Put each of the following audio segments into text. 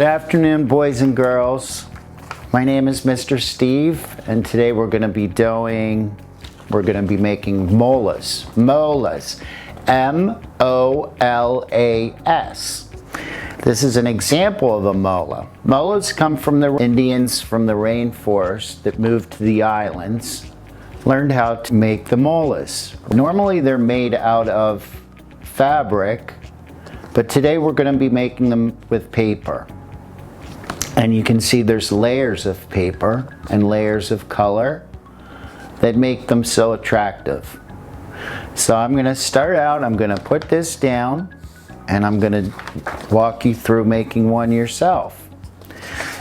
Good afternoon, boys and girls. My name is Mr. Steve, and today we're going to be making molas. Molas. M-O-L-A-S. This is an example of a mola. Molas come from the Indians from the rainforest that moved to the islands, learned how to make the molas. Normally they're made out of fabric, but today we're going to be making them with paper. And you can see there's layers of paper and layers of color that make them so attractive. So I'm going to start out, I'm going to put this down, and I'm going to walk you through making one yourself.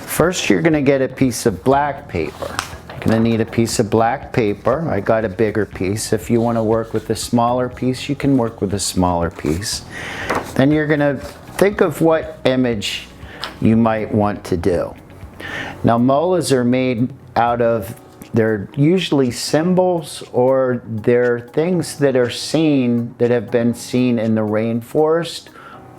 First, you're going to get a piece of black paper. You're going to need a piece of black paper. I got a bigger piece. If you want to work with a smaller piece, you can work with a smaller piece. Then you're going to think of what image you might want to do. Now, molas are made out of, they're usually symbols, or they're things that are seen, that have been seen in the rainforest,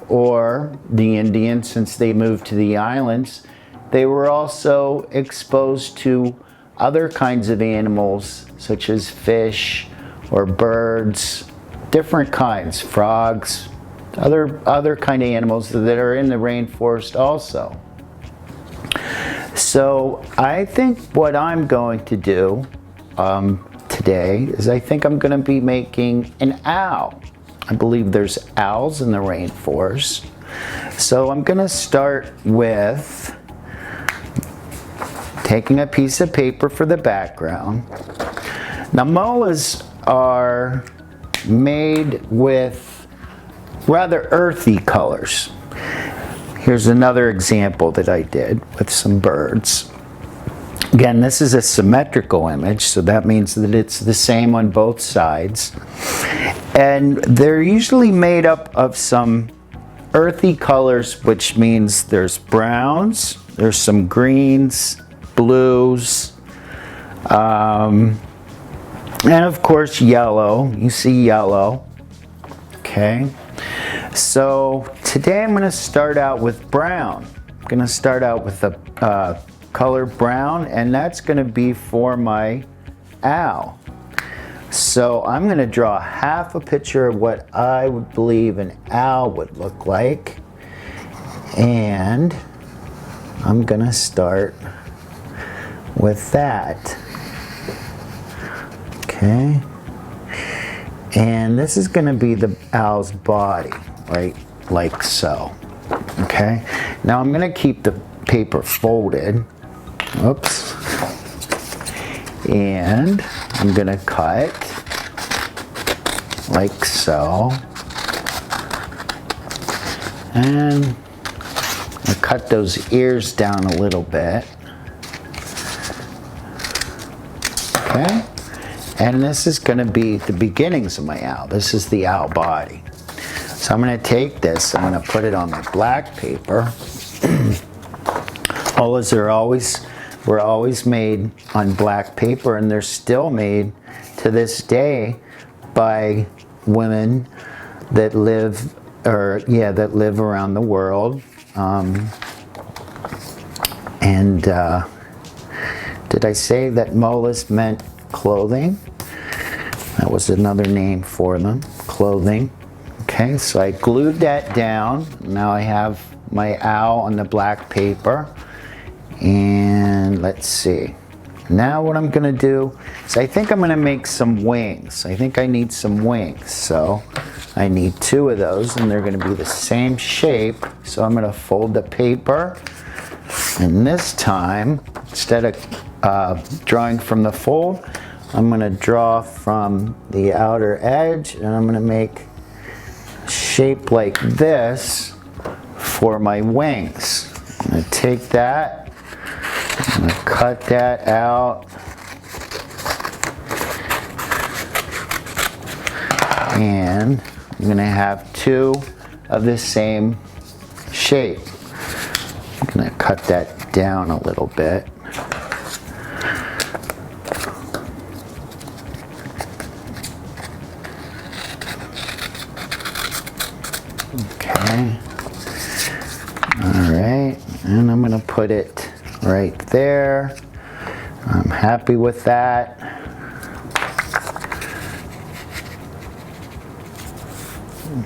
or the Indians, since they moved to the islands. They were also exposed to other kinds of animals, such as fish or birds, different kinds, frogs, other kind of animals that are in the rainforest also. So I think what I'm going to do today is I think I'm going to be making an owl. I believe there's owls in the rainforest. So I'm going to start with taking a piece of paper for the background. Now, molas are made with rather earthy colors. Here's another example that I did with some birds. Again, this is a symmetrical image, so that means that it's the same on both sides. And they're usually made up of some earthy colors, which means there's browns, there's some greens, blues, and of course yellow. You see yellow. Okay. So today I'm going to start out with brown. I'm going to start out with the color brown, and that's going to be for my owl. So I'm going to draw half a picture of what I would believe an owl would look like, and I'm going to start with that. Okay. And this is going to be the owl's body, right, like so. Okay. Now I'm going to keep the paper folded. Oops. And I'm going to cut like so. And I cut those ears down a little bit. Okay. And this is going to be the beginnings of my owl. This is the owl body. So I'm going to take this, I'm going to put it on my black paper. Molas were always made on black paper, and they're still made to this day by women that live around the world. Did I say that molas meant clothing? That was another name for them, clothing. Okay, so I glued that down. Now I have my owl on the black paper. And let's see. Now what I'm going to do is I think I'm going to make some wings. I think I need some wings. So I need two of those, and they're going to be the same shape. So I'm going to fold the paper. And this time, instead of drawing from the fold, I'm going to draw from the outer edge, and I'm going to make a shape like this for my wings. I'm going to take that, I'm going to cut that out, and I'm going to have two of the same shape. I'm going to cut that down a little bit. Okay. All right. put it right there. I'm happy with that.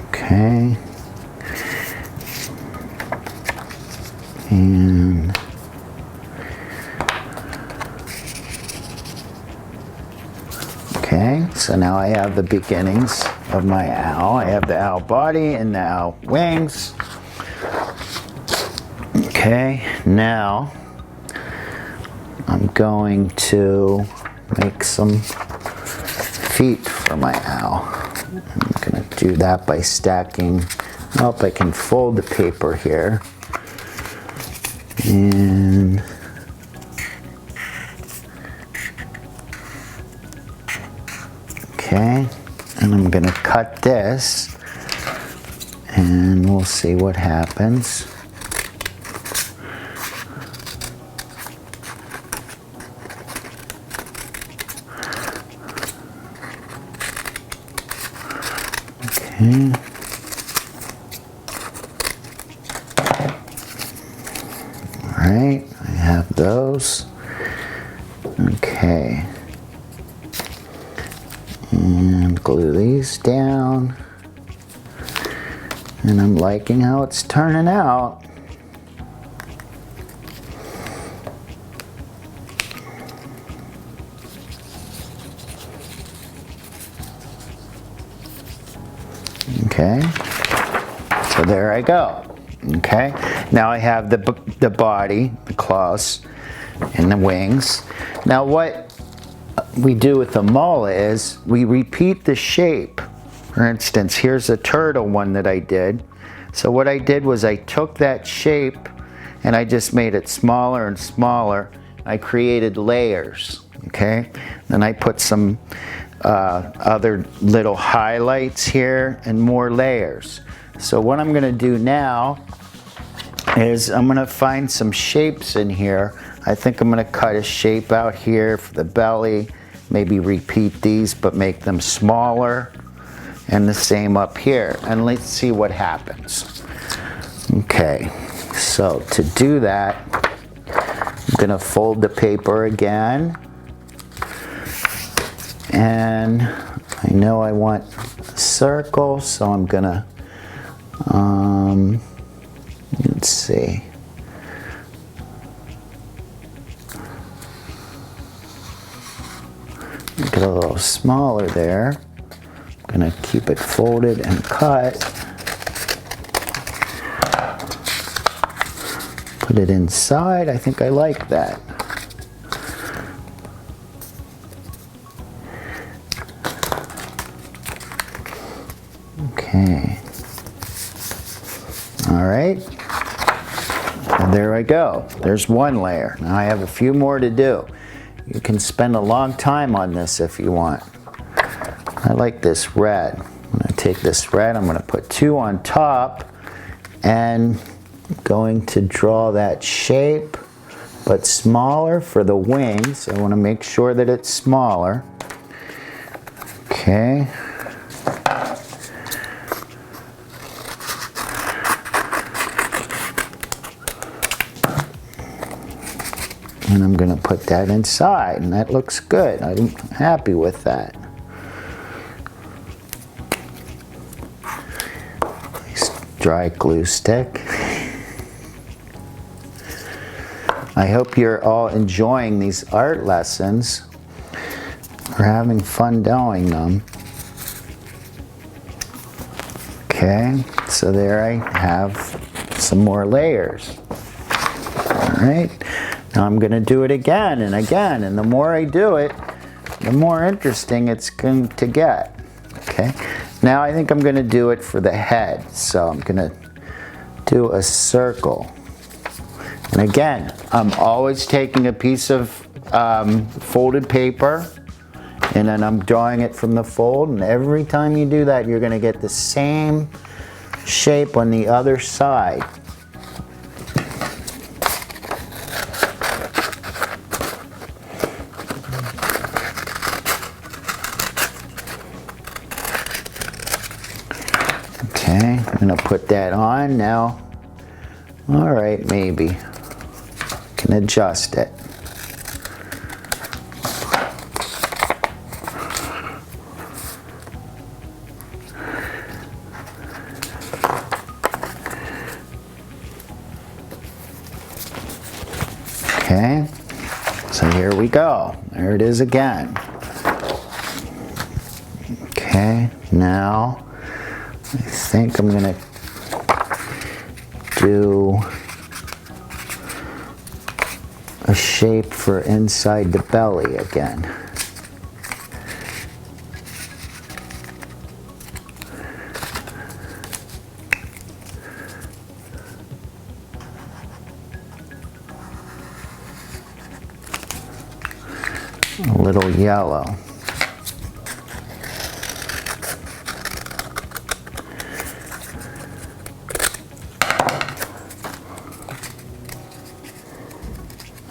Okay. And okay, so now I have the beginnings of my owl. I have the owl body and the owl wings. Okay, now I'm going to make some feet for my owl. I'm going to do that by stacking. Oh, I can fold the paper here. And okay, and I'm going to cut this and we'll see what happens. Okay. Alright, I have those. Okay. And glue these down. And I'm liking how it's turning out. Okay, so there I go. Okay, now I have the body, the claws, and the wings. Now what we do with the Mola is we repeat the shape. For instance, here's a turtle one that I did. So what I did was I took that shape and I just made it smaller and smaller. I created layers, okay? Then I put some other little highlights here and more layers. So what I'm gonna do now is I'm gonna find some shapes in here. I think I'm gonna cut a shape out here for the belly, maybe repeat these but make them smaller, and the same up here, and let's see what happens. Okay, so to do that, I'm gonna fold the paper again, and I know I want a circle, so I'm gonna, let's see. Make it a little smaller there. I'm gonna keep it folded and cut. Put it inside. I think I like that. Okay. All right. And there I go. There's one layer. Now I have a few more to do. You can spend a long time on this if you want. I like this red. I'm going to take this red, I'm going to put two on top, and I'm going to draw that shape, but smaller for the wings. I want to make sure that it's smaller. Okay. And I'm going to put that inside, and that looks good. I'm happy with that. Nice dry glue stick. I hope you're all enjoying these art lessons. We're having fun doing them. Okay, so there I have some more layers. All right. Now I'm going to do it again and again, and the more I do it, the more interesting it's going to get. Okay, now I think I'm going to do it for the head. So I'm going to do a circle. And again, I'm always taking a piece of folded paper, and then I'm drawing it from the fold, and every time you do that, you're going to get the same shape on the other side. Okay, I'm gonna put that on now. All right, maybe. adjust it. Okay, so here we go. There it is again. Okay, now I think I'm going to do a shape for inside the belly again. A little yellow.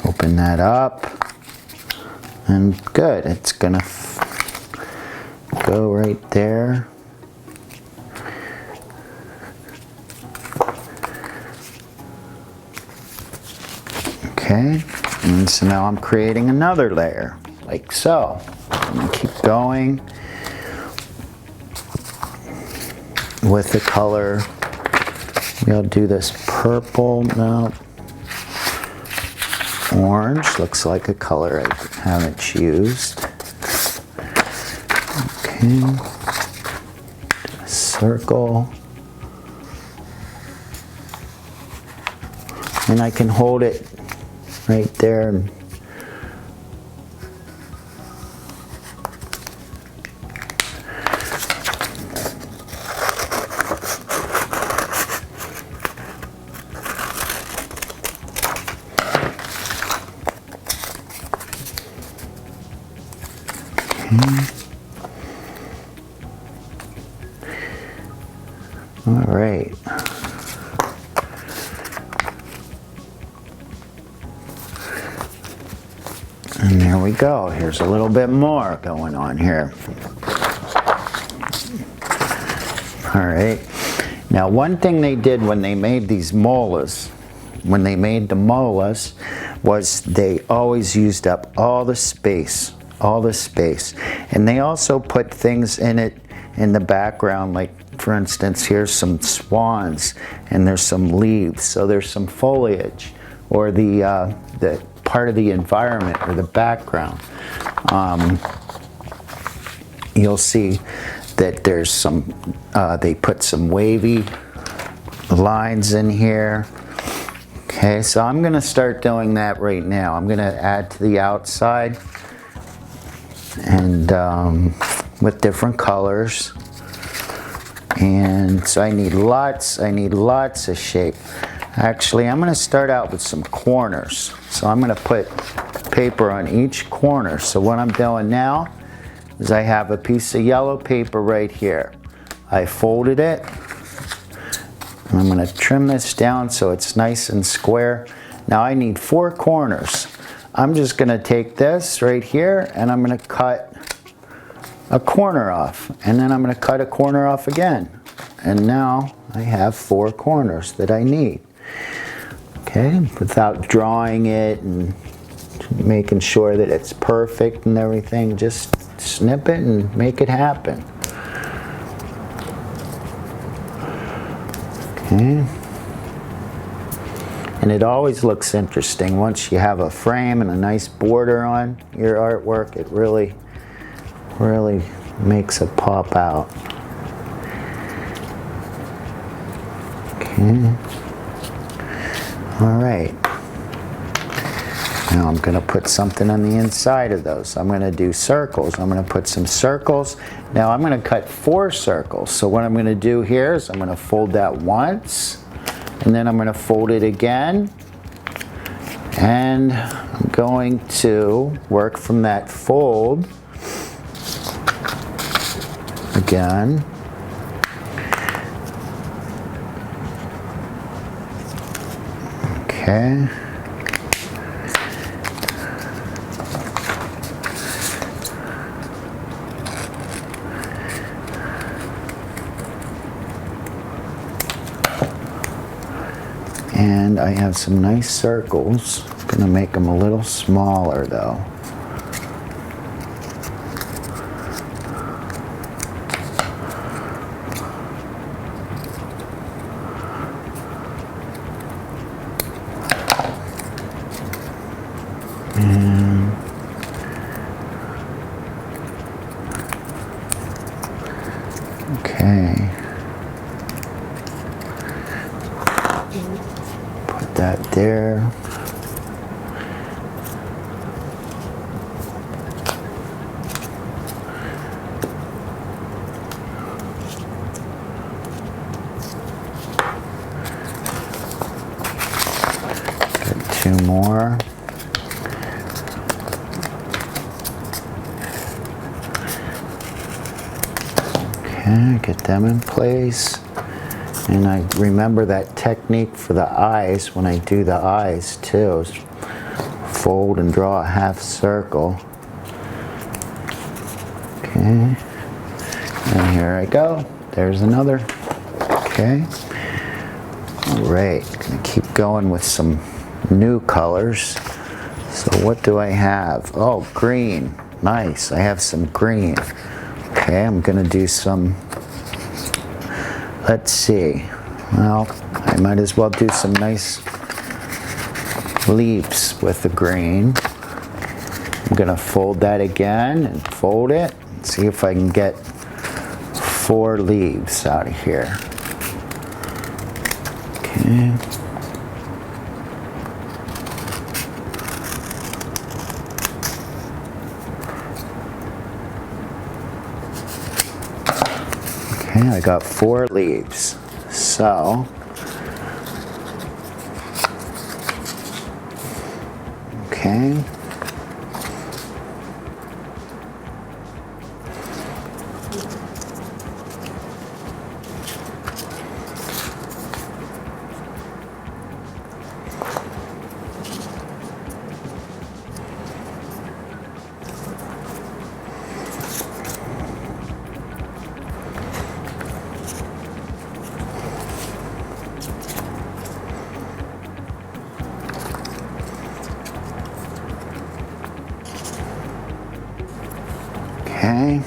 Open that up, and good, it's gonna go right there. Okay, and so now I'm creating another layer, like so. I'm gonna keep going with the color. Maybe I'll do this purple, no. Orange looks like a color I haven't used. Okay, a circle, and I can hold it right there and all right. And there we go. Here's a little bit more going on here. All right. Now, one thing they did when they made these molas, when they made the molas, was they always used up all the space. And they also put things in it in the background, like for instance, here's some swans and there's some leaves, so there's some foliage, or the part of the environment or the background. You'll see that there's some, they put some wavy lines in here. Okay, so I'm gonna start doing that right now. I'm gonna add to the outside, and with different colors. And so I need lots of shape. Actually, I'm going to start out with some corners. So I'm going to put paper on each corner. So what I'm doing now is I have a piece of yellow paper right here. I folded it, and I'm going to trim this down so it's nice and square. Now I need 4 corners. I'm just going to take this right here, and I'm going to cut a corner off, and then I'm going to cut a corner off again, and now I have 4 corners that I need. Okay, without drawing it and making sure that it's perfect and everything, just snip it and make it happen. Okay, and it always looks interesting once you have a frame and a nice border on your artwork. It really makes it pop out. Okay. All right. Now I'm going to put something on the inside of those. I'm going to do circles. I'm going to put some circles. Now I'm going to cut 4 circles. So what I'm going to do here is I'm going to fold that once, and then I'm going to fold it again. And I'm going to work from that fold again. Okay. And I have some nice circles Gonna make them a little smaller though. Okay. Put that there. Got 2 more. Okay, get them in place. And I remember that technique for the eyes when I do the eyes too. Is fold and draw a half circle. Okay. And here I go. There's another. Okay. Alright, gonna keep going with some new colors. So what do I have? Oh, green. Nice. I have some green. Okay, I'm gonna do some, let's see. Well, I might as well do some nice leaves with the green. I'm gonna fold that again and fold it. See if I can get 4 leaves out of here. Okay. Okay, I got 4 leaves. So, okay. Okay,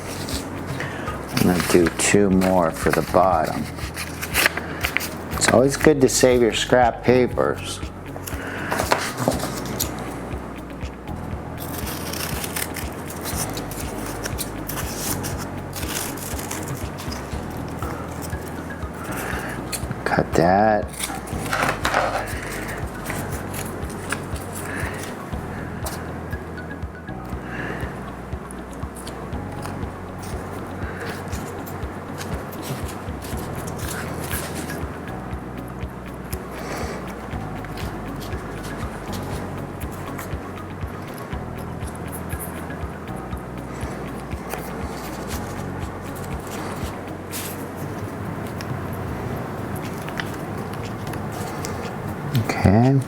I'm going to do 2 more for the bottom. It's always good to save your scrap papers. Cut that. Okay,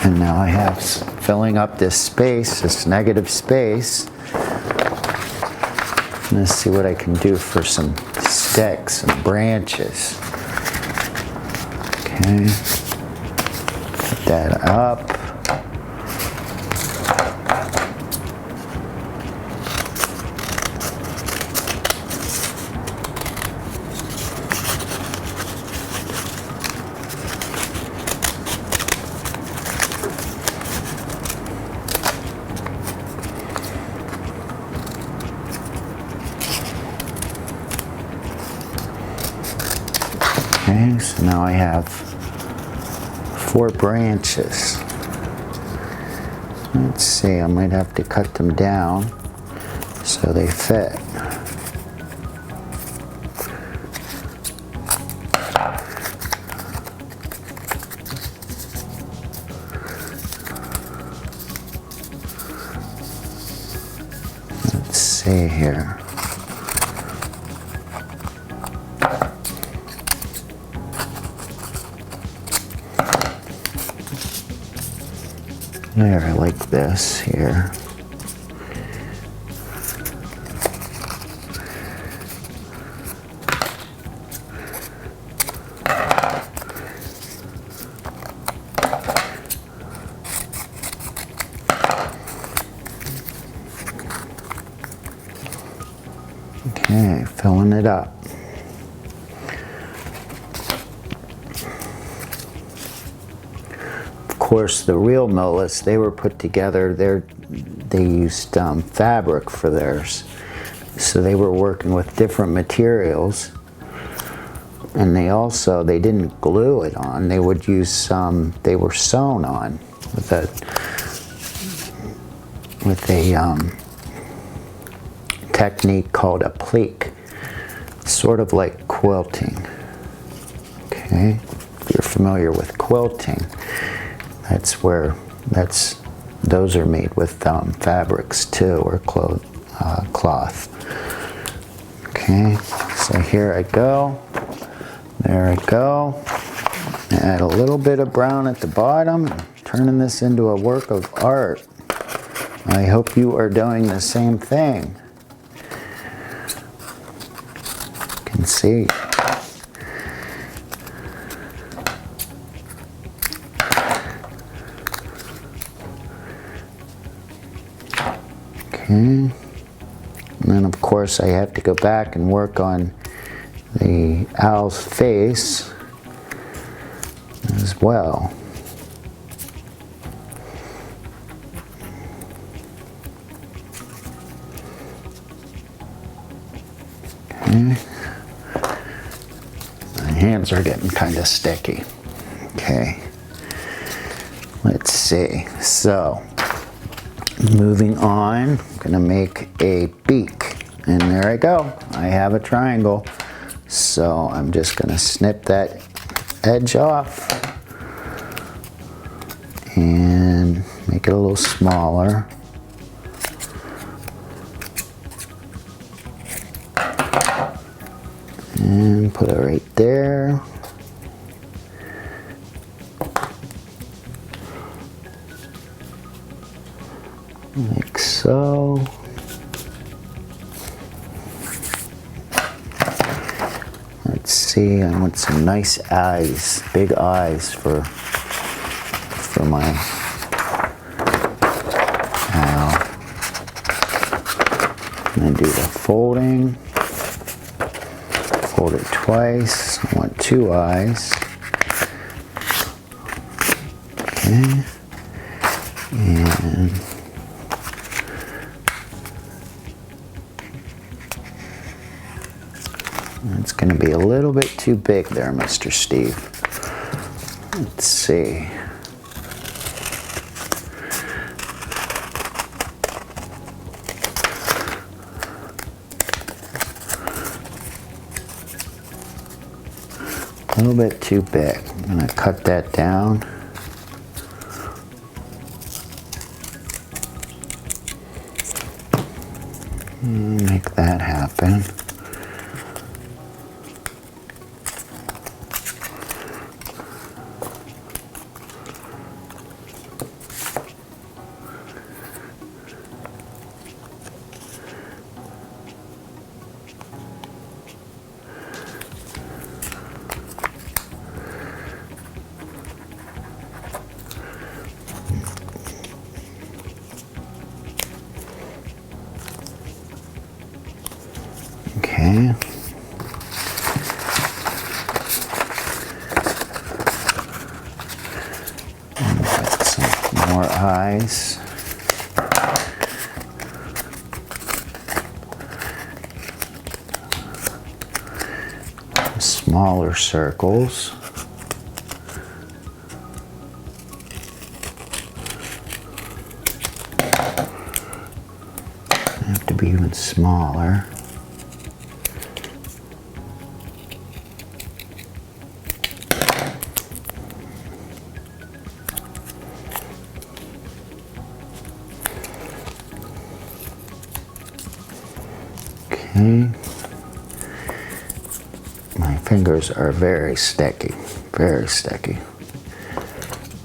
and now I have filling up this space, this negative space. Let's see what I can do for some sticks and branches. Okay, put that up. Okay, so now I have 4 branches. Let's see, I might have to cut them down so they fit. Let's see here. There, I like this here. Okay, filling it up. Of course, the real Molas, they were put together, they used fabric for theirs. So they were working with different materials. And they didn't glue it on, they would use they were sewn on with a technique called a pleak, sort of like quilting. Okay, if you're familiar with quilting, those are made with fabrics too, or cloth. Okay, so here I go. There I go. Add a little bit of brown at the bottom, turning this into a work of art. I hope you are doing the same thing. You can see. Okay. And then of course I have to go back and work on the owl's face as well. Okay. My hands are getting kind of sticky. Okay. Let's see. So, moving on, I'm going to make a beak. And there I go. I have a triangle. So I'm just going to snip that edge off and make it a little smaller. And put it right there. Like so. Let's see, I want some nice eyes, big eyes for my owl. I'm going to do the folding. Fold it twice. I want 2 eyes. Okay. And it's going to be a little bit too big there, Mr. Steve. Let's see. A little bit too big. I'm going to cut that down. Make that happen. Okay. And got some more eyes. Smaller circles. Have to be even smaller. Okay. My fingers are very sticky, very sticky.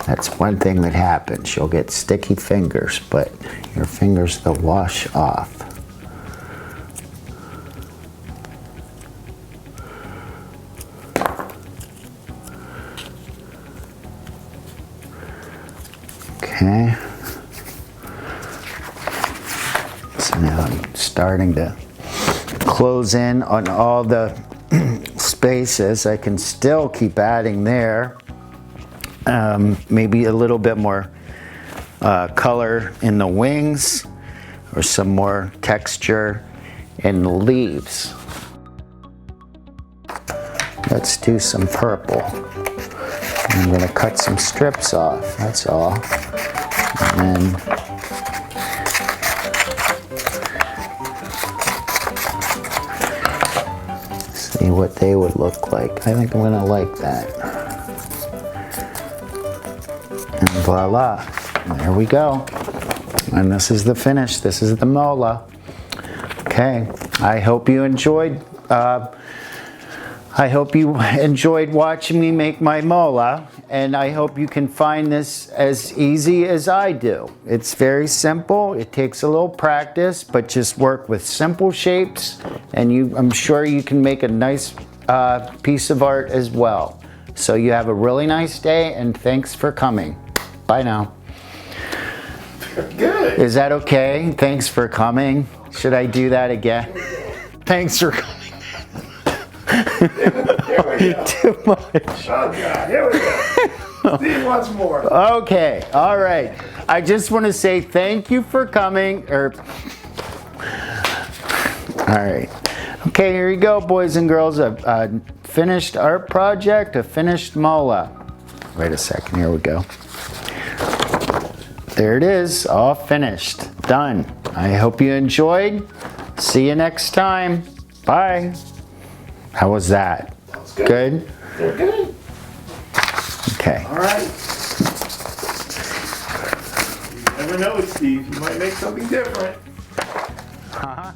That's one thing that happens. You'll get sticky fingers, but your fingers, they'll wash off. Okay. So now I'm starting to close in on all the spaces. I can still keep adding there. Maybe a little bit more color in the wings, or some more texture in the leaves. Let's do some purple. I'm going to cut some strips off, that's all. And then see what they would look like. I think I'm going to like that. And voila, there we go. And this is the finish. This is the Mola. Okay, I hope you enjoyed watching me make my Mola, and I hope you can find this as easy as I do. It's very simple. It takes a little practice, but just work with simple shapes, and I'm sure you can make a nice piece of art as well. So you have a really nice day, and thanks for coming. Bye now. Good. Is that okay? Thanks for coming. Should I do that again? Thanks for coming. Here we go. Too much. Oh God, here we go. See once more. Okay, all right. I just want to say thank you for coming. All right. Okay, here you go, boys and girls. A finished art project, a finished Mola. Wait a second, here we go. There it is, all finished, done. I hope you enjoyed. See you next time. Bye. How was that? That was good. Good? They're good. Okay. All right. You never know, Steve. You might make something different. Uh-huh.